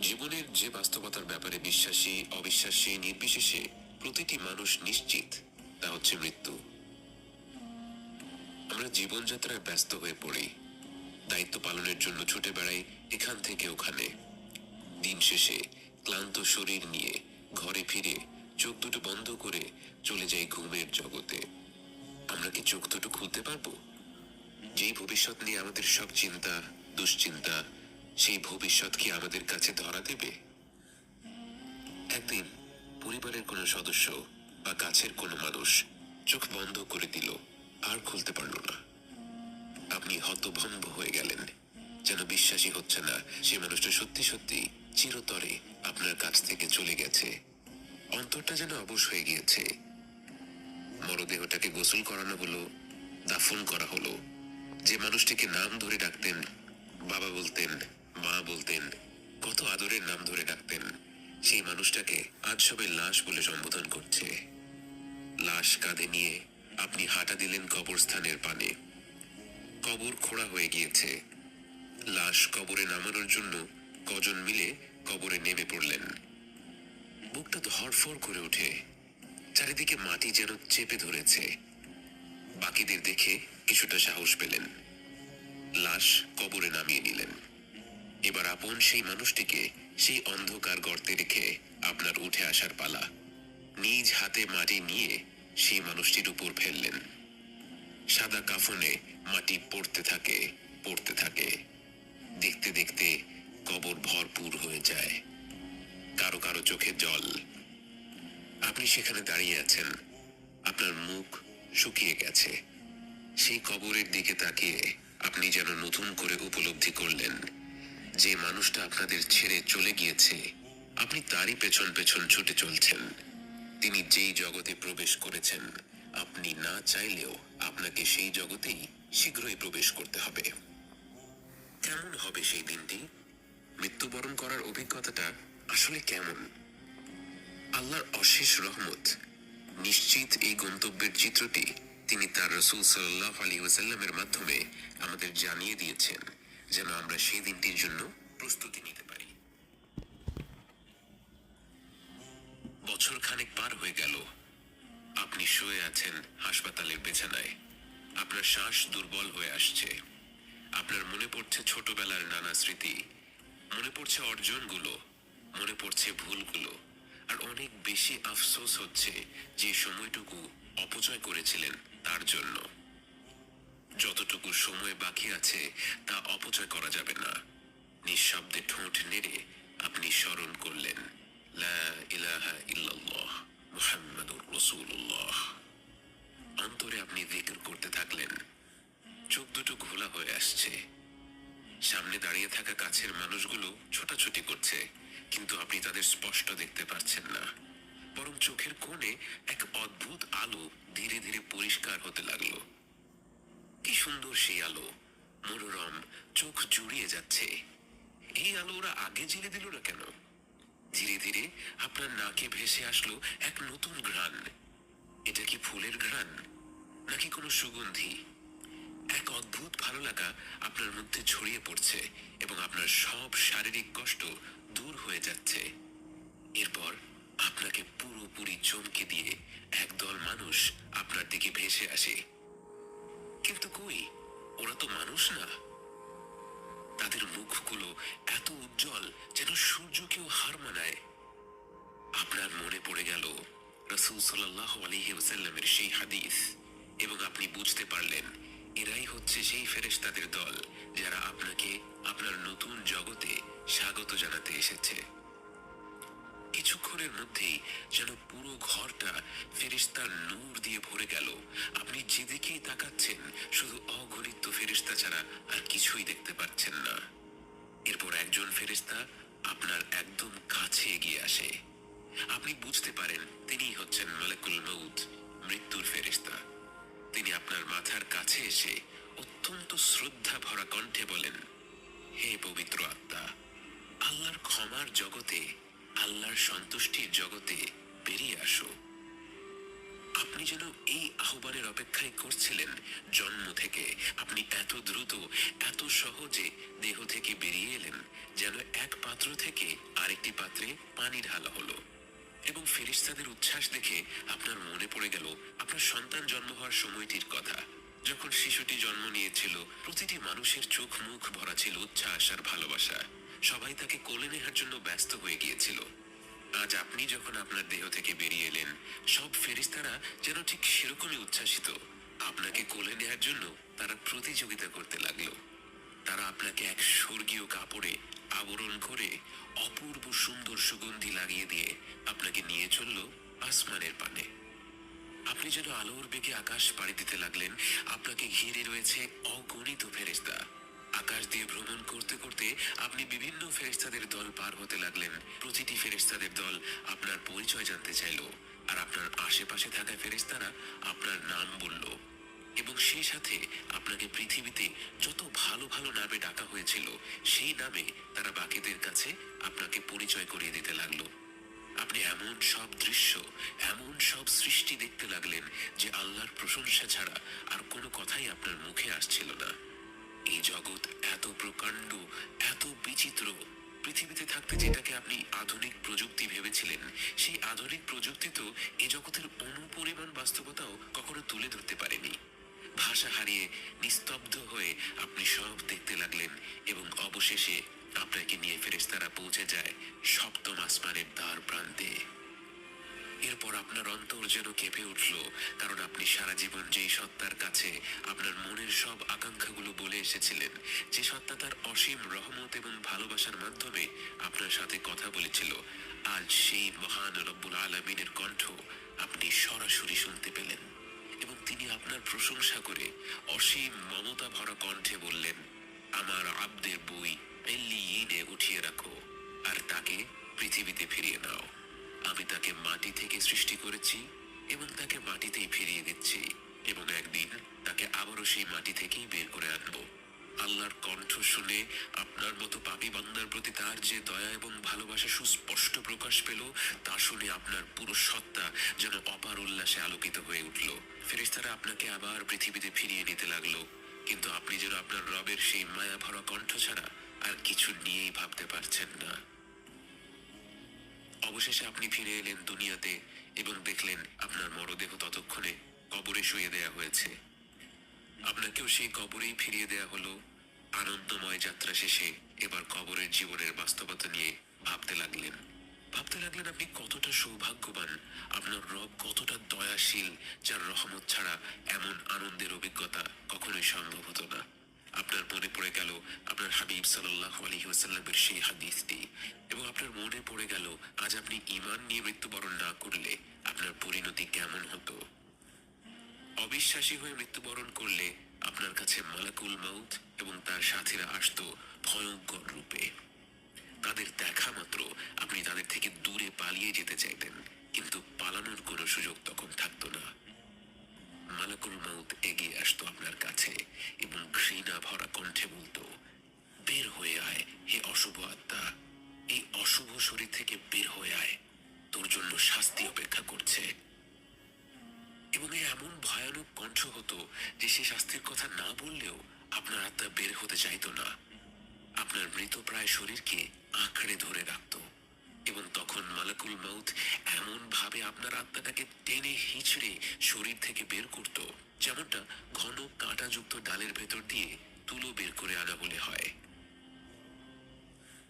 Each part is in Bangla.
জীবনের যে বাস্তবতার ব্যাপারে বিশ্বাসী অবিশ্বাসী নির্বিশেষে প্রতিটি মানুষ নিশ্চিত, তা হচ্ছে মৃত্যু। আমরা জীবনযাত্রায় ব্যস্ত হয়ে পড়ি, দায়িত্ব পালনের জন্য ছুটে বেড়াই এখান থেকে ওখানে। দিন শেষে ক্লান্ত শরীর নিয়ে ঘরে ফিরে চোখ দুটো বন্ধ করে চলে যাই ঘুমের জগতে। আমরা কি চোখ দুটো খুলতে পারবো? যেই ভবিষ্যৎ নিয়ে আমাদের সব চিন্তা দুশ্চিন্তা, সেই ভবিষ্যৎ কি আমাদের কাছে ধরা দেবে? একদিন পরিবারের কোনো সদস্য বা কাছের কোনো মানুষ চোখ বন্ধ করে দিল, আর খুলতে পারল না। আপনি হতভম্ব হয়ে গেলেন, যেন বিশ্বাসই হচ্ছে না সে মানুষটা সত্যি সত্যি চিরতরে আপনার কাছ থেকে চলে গেছে। অন্তরটা যেন অবশ হয়ে গিয়েছে। মরদেহটাকে গোসল করানো হলো, দাফন করা হলো। যে মানুষটিকে নাম ধরে ডাকতেন, বাবা বলতেন, মা বলতেন, কত আদরের নাম ধরে ডাকতেন, সেই মানুষটাকে আজ সবাই লাশ বলে সম্বোধন করছে। লাশ কাঁধে নিয়ে আপনি হাঁটা দিলেন কবরস্থানের পানে। কবর খোঁড়া হয়ে গিয়েছে। লাশ কবরে নামানোর জন্য কজন মিলে কবরে নেমে পড়লেন। বুকটা ধড়ফড় করে ওঠে, চারিদিকে মাটি যেন চেপে ধরেছে। বাকিদের দেখে কিছুটা সাহস পেলেন, লাশ কবরে নামিয়ে নিলেন। এবার আপন সেই মানুষটিকে সেই অন্ধকার গর্তে রেখে আপনার উঠে আসার পালা। নিজ হাতে মাটি নিয়ে সেই মানুষটির উপর ফেললেন। সাদা কাফনে মাটি পড়তে থাকে পড়তে থাকে। দেখতে দেখতে কবর ভরপুর হয়ে যায়। কারো কারো চোখে জল। আপনি সেখানে দাঁড়িয়ে আছেন, আপনার মুখ শুকিয়ে গেছে। সেই কবরের দিকে তাকিয়ে আপনি যেন নতুন করে উপলব্ধি করলেন, যে মানুষটা আপনাদের ছেড়ে চলে গিয়েছে, আপনি তারই পেছন পেছন ছুটে চলছেন। তিনি যেই জগতে প্রবেশ করেছেন, আপনি না চাইলেও আপনাকে সেই জগতেই শীঘ্রই প্রবেশ করতে হবে। কেমন হবে সেই দিনটি? মৃত্যুবরণ করার অভিজ্ঞতাটা আসলে কেমন? আল্লাহর অশেষ রহমত নিশ্চিত এই গন্তব্যের চিত্রটি তিনি তার রাসূল সাল্লাল্লাহু আলাইহি ওয়াসাল্লামের মাধ্যমে আমাদের জানিয়ে দিয়েছেন, যেন আমরা সেই দিনটির জন্য প্রস্তুতি নিতে পারি। বছর খানেক পার হয়ে গেল। আপনি শুয়ে আছেন হাসপাতালের বিছানায়। আপনার শ্বাস দুর্বল হয়ে আসছে। আপনার মনে পড়ছে ছোটবেলার নানা স্মৃতি, মনে পড়ছে অর্জনগুলো, মনে পড়ছে ভুলগুলো, আর অনেক বেশি আফসোস হচ্ছে যে সময়টুকু অপচয় করেছিলেন তার জন্য। যতটুকু সময় বাকি আছে তা অপচয় করা যাবে না। নিঃশব্দে ঠোঁট নেড়ে আপনি স্মরণ করলেন, লা ইলাহা ইল্লাল্লাহ মুহাম্মাদুর রাসূলুল্লাহ। অন্তরে আপনি জিকির করতে থাকলেন। চোখ দুটো ঘোলা হয়ে আসছে। সামনে দাঁড়িয়ে থাকা কাছের মানুষগুলো ছোটাছুটি করছে, কিন্তু আপনি তাদের স্পষ্ট দেখতে পাচ্ছেন না। বরং চোখের কোণে এক অদ্ভুত আলো ধীরে ধীরে পরিষ্কার হতে লাগলো। কি সুন্দর সেই আলো, মনোরম, চোখ জুড়িয়ে যাচ্ছে। এই আলো ওরা আগে জ্বেলে দিল না কেন? ধীরে ধীরে আপনার নাকে ভেসে আসলো এক নতুন ঘ্রাণ। এটা কি ফুলের ঘ্রাণ, নাকি কোনো সুগন্ধি? এক অদ্ভুত ভালো লাগা আপনার মধ্যে ছড়িয়ে পড়ছে এবং আপনার সব শারীরিক কষ্ট দূর হয়ে যাচ্ছে। এরপর আপনাকে পুরোপুরি চমকে দিয়ে একদল মানুষ আপনার দিকে ভেসে আসে। কিন্তু কই, ওরা তো মানুষ না। তাদের মুখগুলো এত উজ্জ্বল যেন সূর্যকেও হার মানায়। আপনার মনে পড়ে গেল রাসূল সাল্লাল্লাহু আলাইহি ওয়াসাল্লামের সেই হাদিস, এবং আপনি বুঝতে পারলেন এরাই হচ্ছে সেই ফেরেশতাদের দল যারা আপনাকে আপনার নতুন জগতে স্বাগত জানাতে এসেছে। কিছুক্ষণের মধ্যেই যেন পুরো ঘরটা ফেরেশতার নূর দিয়ে ভরে গেল। আপনি যেদিকেই তাকাচ্ছেন শুধু অগণিত ফেরেশতা ছাড়া আর কিছুই দেখতে পাচ্ছেন না। এরপর একজন ফেরেশতা আপনার একদম কাছে এগিয়ে আসে। আপনি বুঝতে পারেন তিনিই হচ্ছেন মালাকুল মউত, মৃত্যুর ফেরেশতা। তিনি আপনার মাথার কাছে এসে অত্যন্ত শ্রদ্ধা ভরা কণ্ঠে বলেন, হে পবিত্র আত্মা, আল্লাহর ক্ষমার জগতে, আল্লাহর সন্তুষ্টির জগতে বেরিয়ে আসো। আপনি যেন এই আহ্বানের অপেক্ষায় করছিলেন জন্ম থেকে। আপনি এত দ্রুত, এত সহজে দেহ থেকে বেরিয়ে এলেন, যেন এক পাত্র থেকে আরেকটি পাত্রে পানি ঢালা হলো এবং ফেরেশতাদের উচ্ছ্বাস দেখে আপনার মনে পড়ে গেল আপনার সন্তান জন্ম হওয়ার সময়টির কথা। যখন শিশুটি জন্ম নিয়েছিল, প্রতিটি মানুষের চোখ মুখ ভরা ছিল উচ্ছ্বাস আর ভালোবাসা। সবাই তাকে কোলে নেওয়ার জন্য ব্যস্ত হয়ে গিয়েছিল। আজ আপনি যখন আপনার দেহ থেকে বেরিয়ে এলেন, সব ফেরেশতারা যেন ঠিক সেরকমই উচ্ছ্বাসিত। আপনাকে কোলে নেওয়ার জন্য তারা প্রতিযোগিতা করতে লাগলো। তারা আপনাকে এক স্বর্গীয় কাপড়ে আবরণ করে অপূর্ব সুন্দর সুগন্ধি লাগিয়ে দিয়ে আপনাকে নিয়ে চলল আসমানের পানে। আপনি যেন আলোর বেগে আকাশ পাড়ি দিতে লাগলেন। আপনাকে ঘিরে রয়েছে অগণিত ফেরেশতা। আকাশ দিয়ে ভ্রমণ করতে করতে আপনি বিভিন্ন ফেরেশতাদের দল পার হতে লাগলেন। প্রতিটি ফেরেশতাদের দল আপনার পরিচয় জানতে চাইল, আর আপনার আশেপাশে থাকা ফেরেশতারা আপনার নাম বলল, এবং সেই সাথে আপনাকে পৃথিবীতে যত ভালো ভালো নামে ডাকা হয়েছিল সেই নামে তারা বাকিদের কাছে আপনাকে পরিচয় করিয়ে দিতে লাগলো। আপনি এমন সব দৃশ্য, এমন সব সৃষ্টি দেখতে লাগলেন যে আল্লাহর প্রশংসা ছাড়া আর কোনো কথাই আপনার মুখে আসছিল না। এই জগৎ এত প্রকাণ্ড, এত বিচিত্র। পৃথিবীতে থাকতে যেটাকে আপনি আধুনিক প্রযুক্তি ভেবেছিলেন, সেই আধুনিক প্রযুক্তি তো এ জগতের অনুপরিমাণ বাস্তবতাও কখনো তুলে ধরতে পারেনি। ভাষা হারিয়ে নিস্তব্ধ হয়ে আপনি সব দেখতে লাগলেন, এবং অবশেষে আপনাকে নিয়ে ফেরেশতারা পৌঁছে যায় সপ্তম আসমানের দ্বার প্রান্তে। এরপর আপনার অন্তর যেন কেঁপে উঠল, কারণ আপনি সারা জীবন যেই সত্তার কাছে আপনার মনের সব আকাঙ্ক্ষাগুলো বলে এসেছিলেন, যে সত্তা তার অসীম রহমত এবং ভালোবাসার মাধ্যমে আপনার সাথে কথা বলেছিল, আজ সেই মহান রব্বুল আলামিনের কণ্ঠ আপনি সরাসরি শুনতে পেলেন। এবং তিনি আপনার প্রশংসা করে অসীম মমতা ভরা কণ্ঠে বললেন, আমার আব্দের বই এল্লিয়িনে উঠিয়ে রাখো, আর তাকে পৃথিবীতে ফিরিয়ে নাও। আমি তাকে মাটি থেকে সৃষ্টি করেছি এবং তাকে মাটিতেই ফিরিয়ে দিচ্ছি, এবং একদিন তাকে আবারও সেই মাটি থেকেই বের করে আনবো। আল্লাহর কণ্ঠ শুনে আপনার মতো পাপী বান্দার প্রতি তার যে দয়া এবং ভালোবাসা সুস্পষ্ট প্রকাশ পেল, তা শুনে আপনার পুরো সত্তা যেন অপার উল্লাসে আলোকিত হয়ে উঠল। ফেরেশতারা আপনাকে আবার পৃথিবীতে ফিরিয়ে নিতে লাগলো, কিন্তু আপনি যেন আপনার রবের সেই মায়া ভরা কণ্ঠ ছাড়া আর কিছু নিয়েই ভাবতে পারছেন না। অবশেষে আপনি ফিরে এলেন দুনিয়াতে এবং দেখলেন আপনার মরদেহ ততক্ষণে কবরে শুয়ে দেয়া হয়েছে। আপনাকেও সেই কবরেই ফিরিয়ে দেয়া হলো। আনন্দময় যাত্রা শেষে এবার কবরের জীবনের বাস্তবতা নিয়ে ভাবতে লাগলেন। আপনি কতটা সৌভাগ্যবান, আপনার রব কতটা দয়াশীল, যার রহমত ছাড়া এমন আনন্দের অভিজ্ঞতা কখনোই সম্ভব হতো না। আপনার মনে পড়ে গেল আপনার হাবিব সাল্লাল্লাহু আলাইহি ওয়াসাল্লামের সেই হাদিসটি, এবং আপনার মনে পড়ে গেল আজ আপনি ঈমান নিয়ে মৃত্যুবরণ না করলে আপনার পরিণতি কেমন হতো। অবিশ্বাসী হয়ে মৃত্যুবরণ করলে আপনার কাছে মালাকুল মাউত এবং তার সাথীরা আসতো ভয়ঙ্কর রূপে। তাদের দেখা মাত্র আপনি তাদের থেকে দূরে পালিয়ে যেতে চাইতেন, কিন্তু পালানোর কোনো সুযোগ তখন থাকতো না। মালাকুল মাউত এগিয়ে আসতো আপনার কাছে এবং ঘৃণা ভরা কণ্ঠে বলতো, বের হয়ে আয় হে অশুভ আত্মা, এই অশুভ শরীর থেকে বের হয়ে আয়, তোর জন্য শাস্তি অপেক্ষা করছে। এবং এই এমন ভয়ানক কণ্ঠ হতো যে সে শাস্তির কথা না বললেও আপনার আত্মা বের হতে চাইতো না। আপনার মৃতপ্রায় শরীরকে আঁকড়ে ধরে রাখত, এবং তখন মালাকুল মাউত এমন ভাবে আপনার আত্মাটাকে টেনে হিঁচড়ে শরীর থেকে বের করত, যেমনটা ঘন কাঁটাযুক্ত ডালের ভেতর দিয়ে তুলো বের করে আনা বলে হয়।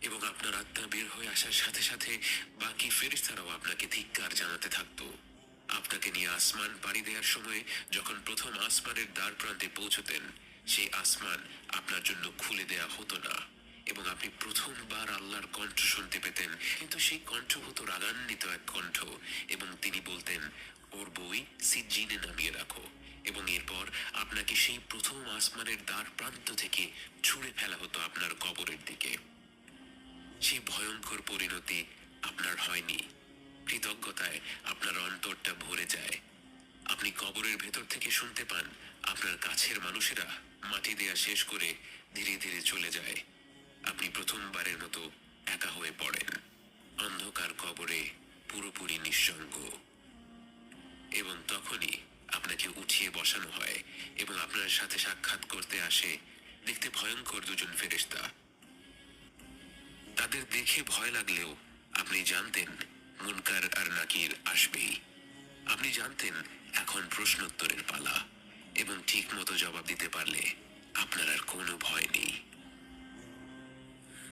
এবং আপনার আত্মা বের হয়ে আসার সাথে সাথে বাকি ফেরেশতারাও আপনাকে ধিক্কার জানাতে থাকতো। আপনাকে নিয়ে আসমান পাড়ি দেওয়ার সময় যখন প্রথম আসমানের দ্বার প্রান্তে পৌঁছতেন, সেই আসমান আপনার জন্য খুলে দেয়া হতো না, এবং আপনি প্রথমবার আল্লাহর কণ্ঠ শুনতে পেতেন। কিন্তু সেই কণ্ঠ হতো রাগান্বিত এক কণ্ঠ, এবং তিনি বলতেন, ওর বই সিজ্জিনে নামিয়ে রাখো। এবং এরপর আপনাকে সেই প্রথম আসমানের দ্বার প্রান্ত থেকে ছুঁড়ে ফেলা হতো আপনার কবরের দিকে। সেই ভয়ঙ্কর পরিণতি আপনার হয়নি। কৃতজ্ঞতায় আপনার অন্তরটা ভরে যায়। আপনি কবরের ভেতর থেকে শুনতে পান আপনার কাছের মানুষেরা মাটি দেয়া শেষ করে ধীরে ধীরে চলে যায়। আপনি প্রথমবারের মতো একা হয়ে পড়েন, অন্ধকার কবরে পুরোপুরি নিঃসঙ্গ। এবং তখনই আপনাকে উঠিয়ে বসানো হয় এবং আপনার সাথে সাক্ষাৎ করতে আসে দেখতে ভয়ঙ্কর দুজন ফেরেশতা। তাদের দেখে ভয় লাগলেও আপনি জানতেন মুনকার আর নাকির আসবেই। আপনি জানতেন এখন প্রশ্নোত্তরের পালা, এবং ঠিক মতো জবাব দিতে পারলে আপনার আর কোনো ভয় নেই।